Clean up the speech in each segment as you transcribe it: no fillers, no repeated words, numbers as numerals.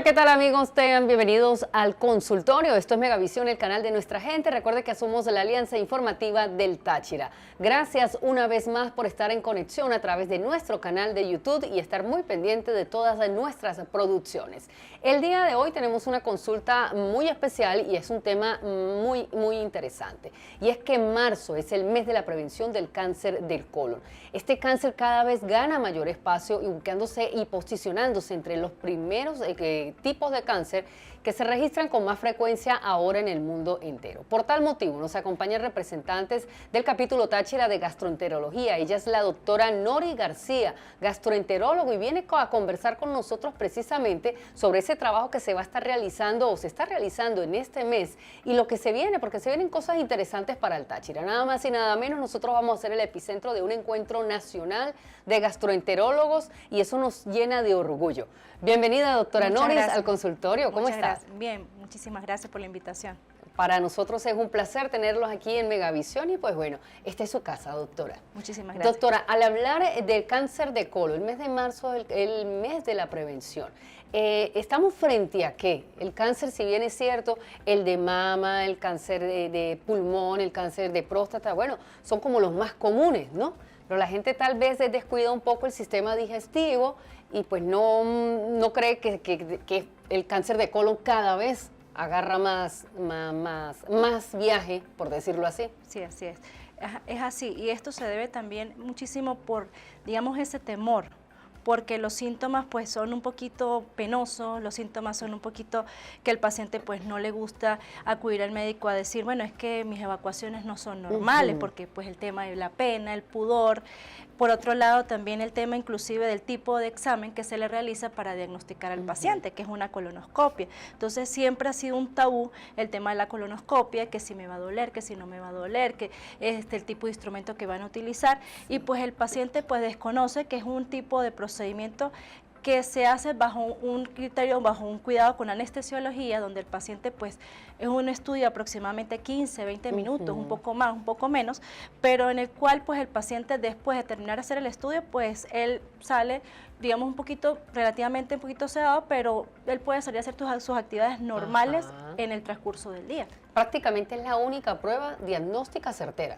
¿qué tal amigos? Tengan bienvenidos al consultorio. Esto es Megavisión, el canal de nuestra gente. Recuerde que somos la Alianza Informativa del Táchira. Gracias una vez más por estar en conexión a través de nuestro canal de YouTube y estar muy pendiente de todas nuestras producciones. El día de hoy tenemos una consulta muy especial y es un tema muy interesante. Y es que marzo es el mes de la prevención del cáncer del colon. Este cáncer cada vez gana mayor espacio, ubicándose y posicionándose entre los primeros tipos de cáncer que se registran con más frecuencia ahora en el mundo entero. Por tal motivo nos acompañan representantes del capítulo Táchira de gastroenterología. Ella es la doctora Nori García, gastroenterólogo, y viene a conversar con nosotros precisamente sobre ese trabajo que se va a estar realizando o se está realizando en este mes y lo que se viene, porque se vienen cosas interesantes para el Táchira. Nada más y nada menos, nosotros vamos a ser el epicentro de un encuentro nacional de gastroenterólogos y eso nos llena de orgullo. Bienvenida, doctora Nori, al consultorio. ¿Cómo estás? Bien, muchísimas gracias por la invitación. Para nosotros es un placer tenerlos aquí en Megavisión y pues bueno, esta es su casa, doctora. Muchísimas gracias. Doctora, al hablar del cáncer de colon, el mes de marzo es el mes de la prevención. ¿Estamos frente a qué? El cáncer, si bien es cierto, el de mama, el cáncer de pulmón, el cáncer de próstata, bueno, son como los más comunes, ¿no? Pero la gente tal vez descuida un poco el sistema digestivo y pues no cree que el cáncer de colon cada vez agarra más viaje, por decirlo así. Sí, así es. Es así, y esto se debe también muchísimo por, digamos, ese temor, porque los síntomas pues son un poquito penosos, los síntomas son un poquito que el paciente pues no le gusta acudir al médico a decir, bueno, es que mis evacuaciones no son normales, porque pues el tema de la pena, el pudor. Por otro lado, también el tema inclusive del tipo de examen que se le realiza para diagnosticar al paciente, que es una colonoscopia. Entonces siempre ha sido un tabú el tema de la colonoscopia, que si me va a doler, que si no me va a doler, que es el tipo de instrumento que van a utilizar, y pues el paciente pues desconoce que es un tipo de procedimiento que se hace bajo un criterio, bajo un cuidado con anestesiología, donde el paciente pues es un estudio de aproximadamente 15, 20 minutos, un poco más, un poco menos, pero en el cual pues el paciente después de terminar de hacer el estudio, pues él sale, digamos, un poquito, relativamente un poquito sedado, pero él puede salir a hacer sus actividades normales en el transcurso del día. Prácticamente es la única prueba diagnóstica certera.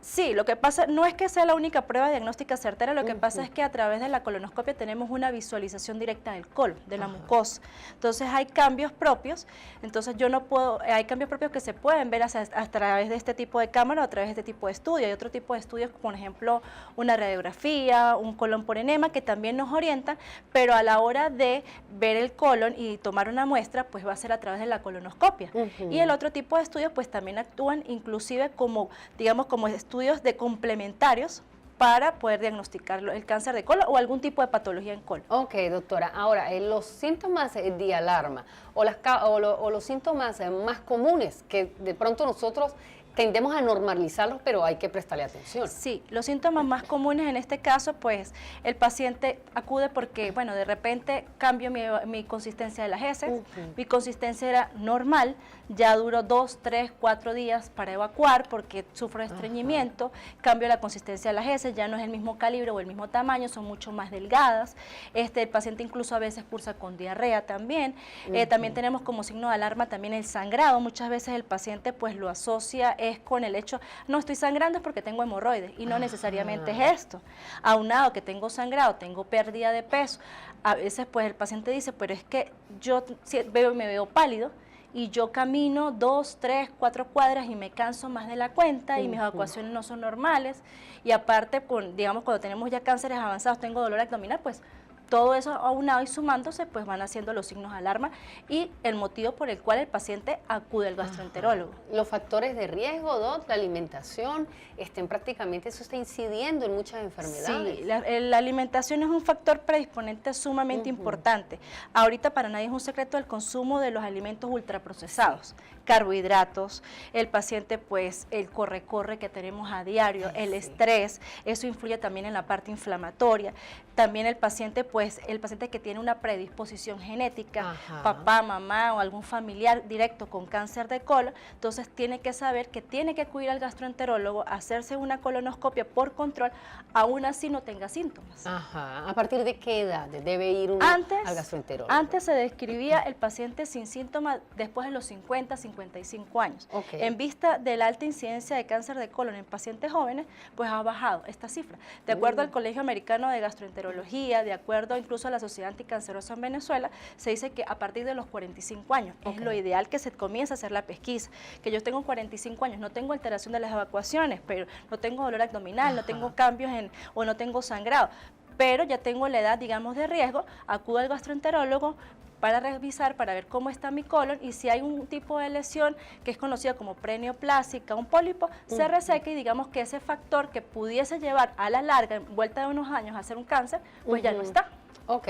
Sí, lo que pasa no es que sea la única prueba diagnóstica certera, lo que pasa es que a través de la colonoscopia tenemos una visualización directa del colon, de la mucosa. Entonces hay cambios propios, entonces yo no puedo, hay cambios propios que se pueden ver a través de este tipo de cámara o a través de este tipo de estudio. Hay otro tipo de estudios, por ejemplo, una radiografía, un colon por enema, que también nos orientan, pero a la hora de ver el colon y tomar una muestra, pues va a ser a través de la colonoscopia. Y el otro tipo de estudios, pues también actúan inclusive como, digamos, como estudios de complementarios para poder diagnosticar el cáncer de colon o algún tipo de patología en colon. Ok, doctora. Ahora, los síntomas de alarma o los síntomas más comunes que de pronto nosotros tendemos a normalizarlos, pero hay que prestarle atención. Sí, los síntomas más comunes en este caso, pues el paciente acude porque, bueno, de repente cambio mi consistencia de las heces, mi consistencia era normal, ya duró 2, 3, 4 días para evacuar porque sufro de estreñimiento, cambio la consistencia de las heces, ya no es el mismo calibre o el mismo tamaño, son mucho más delgadas, el paciente incluso a veces cursa con diarrea también, también tenemos como signo de alarma también el sangrado, muchas veces el paciente pues lo asocia es con el hecho, no estoy sangrando es porque tengo hemorroides, y no necesariamente es esto. Aunado que tengo sangrado, tengo pérdida de peso, a veces pues el paciente dice, pero es que yo me veo pálido, y yo camino 2, 3, 4 cuadras y me canso más de la cuenta y mis evacuaciones no son normales, y aparte, digamos, cuando tenemos ya cánceres avanzados, tengo dolor abdominal, pues todo eso aunado y sumándose, pues van haciendo los signos de alarma y el motivo por el cual el paciente acude al gastroenterólogo. Los factores de riesgo, la alimentación, prácticamente eso está incidiendo en muchas enfermedades. Sí, la alimentación es un factor predisponente sumamente importante. Ahorita para nadie es un secreto el consumo de los alimentos ultraprocesados, carbohidratos, el paciente pues el corre-corre que tenemos a diario, el estrés, eso influye también en la parte inflamatoria. También el paciente pues pues el paciente que tiene una predisposición genética, Ajá. papá, mamá o algún familiar directo con cáncer de colon, entonces tiene que saber que tiene que acudir al gastroenterólogo, hacerse una colonoscopia por control, aún así no tenga síntomas. Ajá. ¿A partir de qué edad debe ir uno al gastroenterólogo? Antes se describía el paciente sin síntomas después de los 50, 55 años. Okay. En vista de la alta incidencia de cáncer de colon en pacientes jóvenes, pues ha bajado esta cifra. De acuerdo al Colegio Americano de Gastroenterología, de acuerdo incluso a la Sociedad Anticancerosa en Venezuela, se dice que a partir de los 45 años es lo ideal que se comience a hacer la pesquisa. Que yo tengo 45 años, no tengo alteración de las evacuaciones, pero no tengo dolor abdominal, no tengo cambios o no tengo sangrado, pero ya tengo la edad, digamos, de riesgo, acudo al gastroenterólogo para revisar, para ver cómo está mi colon, y si hay un tipo de lesión que es conocida como preneoplásica, un pólipo, se reseca, y digamos que ese factor que pudiese llevar a la larga, en vuelta de unos años, a hacer un cáncer, pues ya no está. Ok.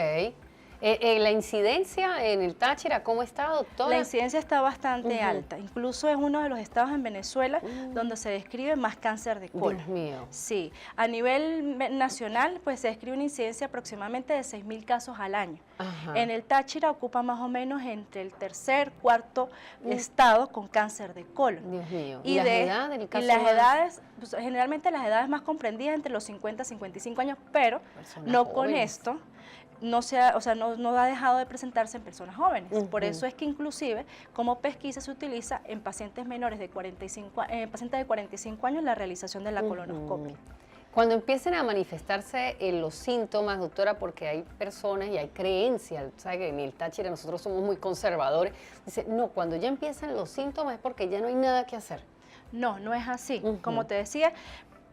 ¿La incidencia en el Táchira cómo está, doctora? La incidencia está bastante alta, incluso es uno de los estados en Venezuela donde se describe más cáncer de colon. Dios mío. Sí, a nivel nacional pues se describe una incidencia aproximadamente de 6.000 casos al año. Ajá. En el Táchira ocupa más o menos entre el tercer, cuarto estado con cáncer de colon. Dios mío. Y las edades, pues, generalmente las edades más comprendidas entre los 50 y 55 años, pero Personas no jóvenes. con esto no ha dejado de presentarse en personas jóvenes. Por eso es que inclusive como pesquisa se utiliza en pacientes menores de 45, pacientes de 45 años la realización de la colonoscopia. Cuando empiecen a manifestarse los síntomas, doctora, porque hay personas y hay creencias, ¿sabe? Que en el Táchira nosotros somos muy conservadores, dice, no, cuando ya empiezan los síntomas es porque ya no hay nada que hacer. No, no es así. Como te decía,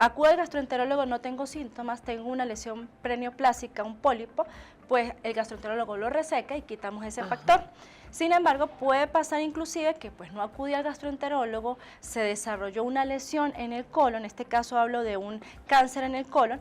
acudo al gastroenterólogo, no tengo síntomas, tengo una lesión preneoplásica, un pólipo, pues el gastroenterólogo lo reseca y quitamos ese factor. Sin embargo, puede pasar inclusive que pues no acudí al gastroenterólogo, se desarrolló una lesión en el colon, en este caso hablo de un cáncer en el colon,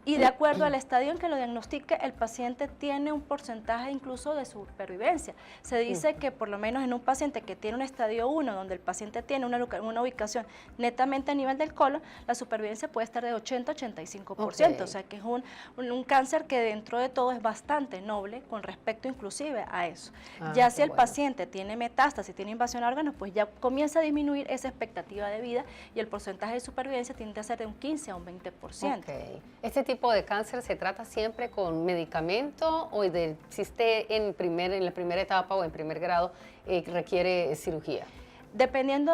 y de acuerdo al estadio en que lo diagnostique, el paciente tiene un porcentaje incluso de supervivencia. Se dice que por lo menos en un paciente que tiene un estadio 1, donde el paciente tiene una ubicación netamente a nivel del colon, la supervivencia puede estar de 80-85%. O sea que es un cáncer que dentro de todo es bastante noble con respecto inclusive a eso. Ya si el paciente tiene metástasis, tiene invasión a órganos, pues ya comienza a disminuir esa expectativa de vida y el porcentaje de supervivencia tiende a ser de un 15 a un 20%. Este tipo de cáncer se trata siempre con medicamento o si esté en la primera etapa o en primer grado requiere cirugía? Dependiendo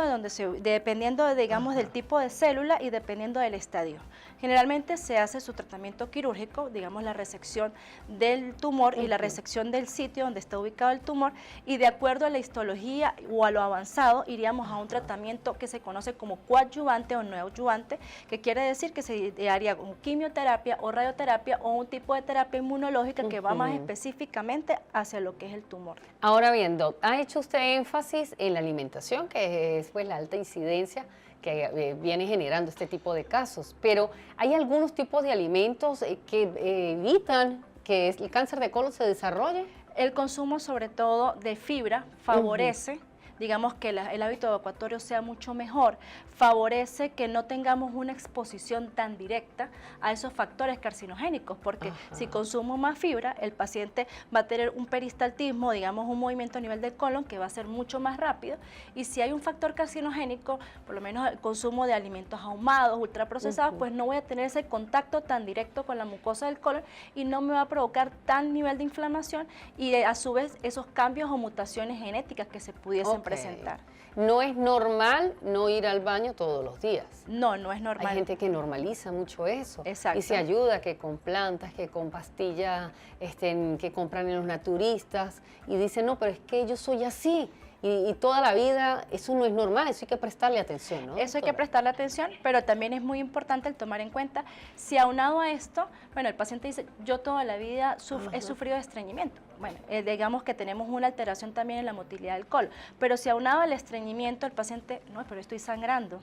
digamos, del tipo de célula y dependiendo del estadio. Generalmente se hace su tratamiento quirúrgico, digamos la resección del tumor y la resección del sitio donde está ubicado el tumor, y de acuerdo a la histología o a lo avanzado iríamos a un tratamiento que se conoce como coadyuvante o neoadyuvante, que quiere decir que se haría como quimioterapia o radioterapia o un tipo de terapia inmunológica que va más específicamente hacia lo que es el tumor. Ahora bien, Doc, ha hecho usted énfasis en la alimentación, que es pues la alta incidencia que viene generando este tipo de casos, pero ¿hay algunos tipos de alimentos que evitan que el cáncer de colon se desarrolle? El consumo sobre todo de fibra favorece, digamos que el hábito evacuatorio sea mucho mejor, favorece que no tengamos una exposición tan directa a esos factores carcinogénicos, porque si consumo más fibra, el paciente va a tener un peristaltismo, digamos un movimiento a nivel del colon que va a ser mucho más rápido, y si hay un factor carcinogénico, por lo menos el consumo de alimentos ahumados, ultraprocesados, pues no voy a tener ese contacto tan directo con la mucosa del colon y no me va a provocar tal nivel de inflamación y a su vez esos cambios o mutaciones genéticas que se pudiesen presentar. No es normal no ir al baño todos los días. No, no es normal. Hay gente que normaliza mucho eso. Exacto. Y se ayuda que con plantas, que con pastillas que compran en los naturistas y dicen, no, pero es que yo soy así. Y toda la vida, eso no es normal, eso hay que prestarle atención, ¿no? Eso hay que prestarle atención, pero también es muy importante el tomar en cuenta, si aunado a esto, bueno, el paciente dice, yo toda la vida he sufrido de estreñimiento. Bueno, digamos que tenemos una alteración también en la motilidad del colon, pero si aunado al estreñimiento, el paciente, no, pero estoy sangrando.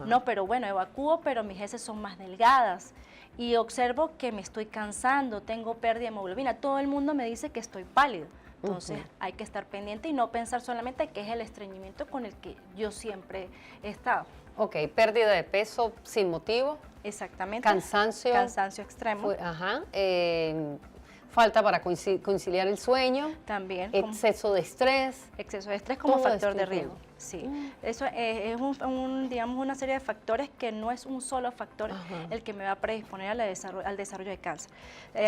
No, pero bueno, evacúo, pero mis heces son más delgadas y observo que me estoy cansando, tengo pérdida de hemoglobina, todo el mundo me dice que estoy pálido. Entonces hay que estar pendiente y no pensar solamente que es el estreñimiento con el que yo siempre he estado. Ok, pérdida de peso sin motivo. Exactamente. Cansancio. Cansancio extremo. falta para conciliar el sueño, También. exceso de estrés. Exceso de estrés como todo factor esto de influye. riesgo. Sí, eso es digamos, una serie de factores que no es un solo factor el que me va a predisponer al desarrollo de cáncer.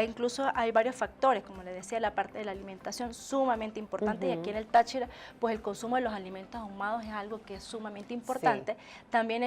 Incluso hay varios factores, como les decía, la parte de la alimentación sumamente importante, y aquí en el Táchira, pues el consumo de los alimentos ahumados es algo que es sumamente importante. Sí. También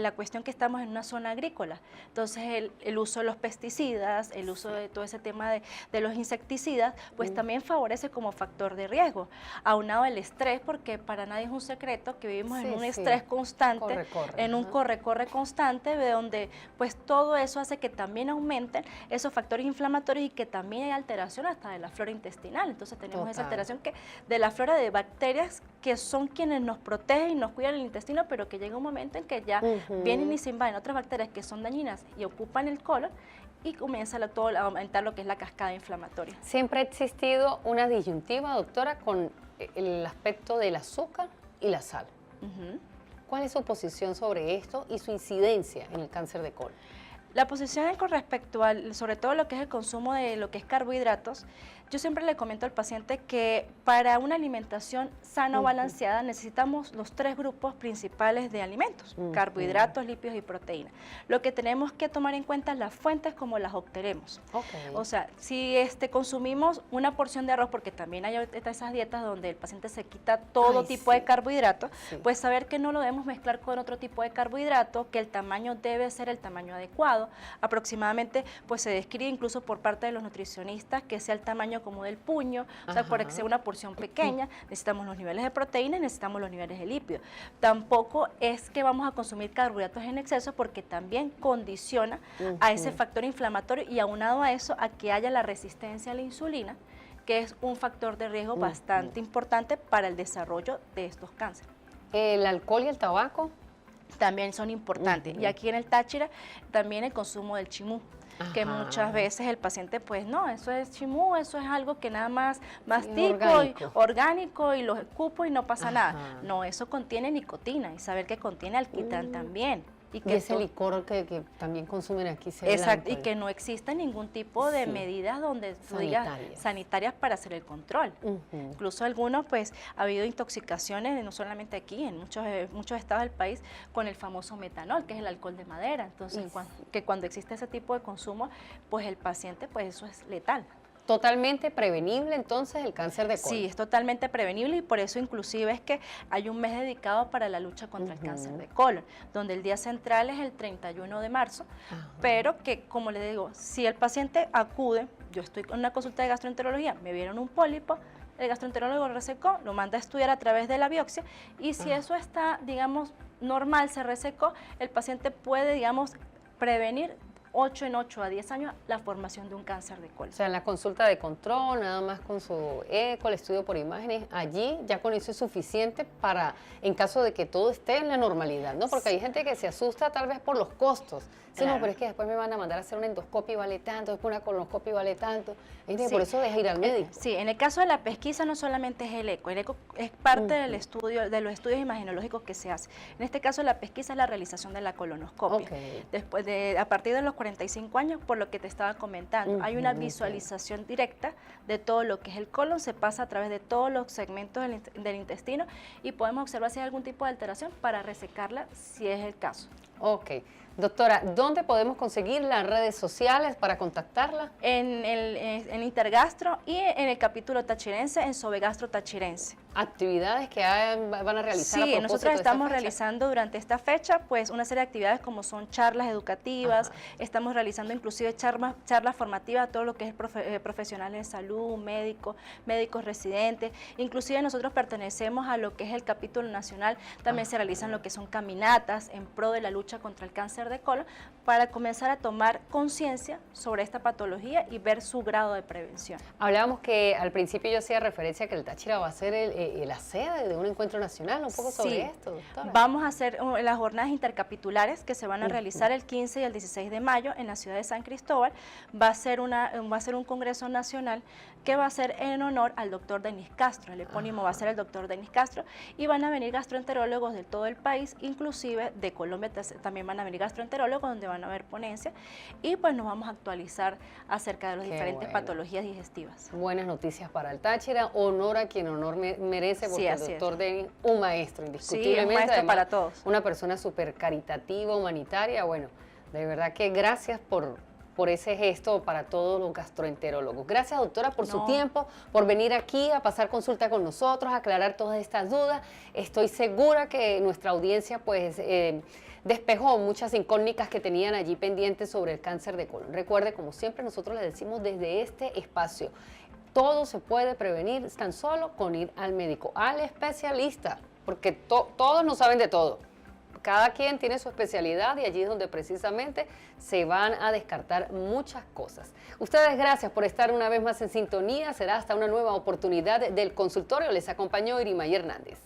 la cuestión que estamos en una zona agrícola, entonces el uso de los pesticidas, el uso de todo ese tema de los insecticidas, pues también favorece como factor de riesgo, aunado el estrés, porque para nadie es un secreto que vivimos en un estrés constante, en un corre-corre constante, de donde pues todo eso hace que también aumenten esos factores inflamatorios y que también hay alteración hasta de la flora intestinal. Entonces tenemos esa alteración de la flora de bacterias que son quienes nos protegen y nos cuidan el intestino, pero que llega un momento en que ya vienen y se invaden otras bacterias que son dañinas y ocupan el colon, y comienza a aumentar lo que es la cascada inflamatoria. ¿Siempre ha existido una disyuntiva, doctora, con el aspecto del azúcar y la sal? ¿Cuál es su posición sobre esto y su incidencia en el cáncer de colon? La posición con respecto sobre todo lo que es el consumo de lo que es carbohidratos, yo siempre le comento al paciente que para una alimentación sana o balanceada necesitamos los 3 grupos principales de alimentos, carbohidratos, lípidos y proteínas. Lo que tenemos que tomar en cuenta es las fuentes como las obtenemos. O sea, si consumimos una porción de arroz, porque también hay esas dietas donde el paciente se quita todo tipo de carbohidratos, pues saber que no lo debemos mezclar con otro tipo de carbohidrato, que el tamaño debe ser el tamaño adecuado. Aproximadamente pues se describe incluso por parte de los nutricionistas que sea el tamaño como del puño, o sea, por que sea una porción pequeña, necesitamos los niveles de proteína y necesitamos los niveles de lípidos. Tampoco es que vamos a consumir carbohidratos en exceso, porque también condiciona a ese factor inflamatorio, y aunado a eso, a que haya la resistencia a la insulina, que es un factor de riesgo bastante importante para el desarrollo de estos cánceres. ¿El alcohol y el tabaco? También son importantes. Y aquí en el Táchira también el consumo del chimú, que muchas veces el paciente pues no, eso es chimú, eso es algo que nada más mastico, orgánico y lo escupo y no pasa nada. No, eso contiene nicotina, y saber que contiene alquitrán también. Y ese licor que también consumen aquí. Exacto, y que no existe ningún tipo de medidas donde sanitarias para hacer el control. Incluso algunos, pues, ha habido intoxicaciones, no solamente aquí, en muchos estados del país, con el famoso metanol, que es el alcohol de madera. Entonces, cuando existe ese tipo de consumo, pues el paciente, pues eso es letal. ¿Totalmente prevenible entonces el cáncer de colon? Sí, es totalmente prevenible, y por eso inclusive es que hay un mes dedicado para la lucha contra el cáncer de colon, donde el día central es el 31 de marzo, pero que, como le digo, si el paciente acude, yo estoy con una consulta de gastroenterología, me vieron un pólipo, el gastroenterólogo lo resecó, lo manda a estudiar a través de la biopsia, y si eso está, digamos, normal, se resecó, el paciente puede, digamos, prevenir 8 a 10 años la formación de un cáncer de colon. O sea, en la consulta de control, nada más con su eco, el estudio por imágenes, allí ya con eso es suficiente para, en caso de que todo esté en la normalidad, ¿no? Porque hay gente que se asusta tal vez por los costos. Sí, no, pero es que después me van a mandar a hacer una endoscopia y vale tanto, después una colonoscopia y vale tanto. Por eso deja ir al médico. Sí, en el caso de la pesquisa no solamente es el eco es parte del estudio, de los estudios imagenológicos que se hacen. En este caso la pesquisa es la realización de la colonoscopia. A partir de los 45 años, por lo que te estaba comentando, hay una visualización directa de todo lo que es el colon, se pasa a través de todos los segmentos del intestino, y podemos observar si hay algún tipo de alteración para resecarla si es el caso. Ok. Doctora, ¿dónde podemos conseguir las redes sociales para contactarla? En Intergastro y en el capítulo tachirense, en Sobegastro Tachirense. ¿Actividades que van a realizar? Sí, nosotros estamos realizando durante esta fecha pues una serie de actividades como son charlas educativas, estamos realizando inclusive charlas formativas a todo lo que es profesionales de salud, médicos residentes, inclusive nosotros pertenecemos a lo que es el capítulo nacional, también se realizan lo que son caminatas en pro de la lucha contra el cáncer de colon, para comenzar a tomar conciencia sobre esta patología y ver su grado de prevención. Hablábamos que al principio yo hacía referencia a que el Táchira va a ser la sede de un encuentro nacional, un poco sobre esto, doctora. Vamos a hacer las jornadas intercapitulares que se van a realizar el 15 y el 16 de mayo en la ciudad de San Cristóbal. Va a ser un congreso nacional que va a ser en honor al doctor Denis Castro, el epónimo va a ser el doctor Denis Castro, y van a venir gastroenterólogos de todo el país, inclusive de Colombia también van a venir gastroenterólogos donde van a haber ponencias y pues nos vamos a actualizar acerca de las diferentes patologías digestivas. Buenas noticias para el Táchira, honor a quien honor merece, porque el doctor Denis, un maestro indiscutiblemente, un maestro además, para todos. Una persona súper caritativa, humanitaria, bueno, de verdad que gracias por ese gesto para todos los gastroenterólogos. Gracias, doctora, por su tiempo, por venir aquí a pasar consulta con nosotros, a aclarar todas estas dudas. Estoy segura que nuestra audiencia pues despejó muchas incógnitas que tenían allí pendientes sobre el cáncer de colon. Recuerde, como siempre nosotros le decimos desde este espacio, todo se puede prevenir tan solo con ir al médico, al especialista, porque todos no saben de todo. Cada quien tiene su especialidad y allí es donde precisamente se van a descartar muchas cosas. Ustedes, gracias por estar una vez más en sintonía. Será hasta una nueva oportunidad del consultorio. Les acompañó Irimaye Hernández.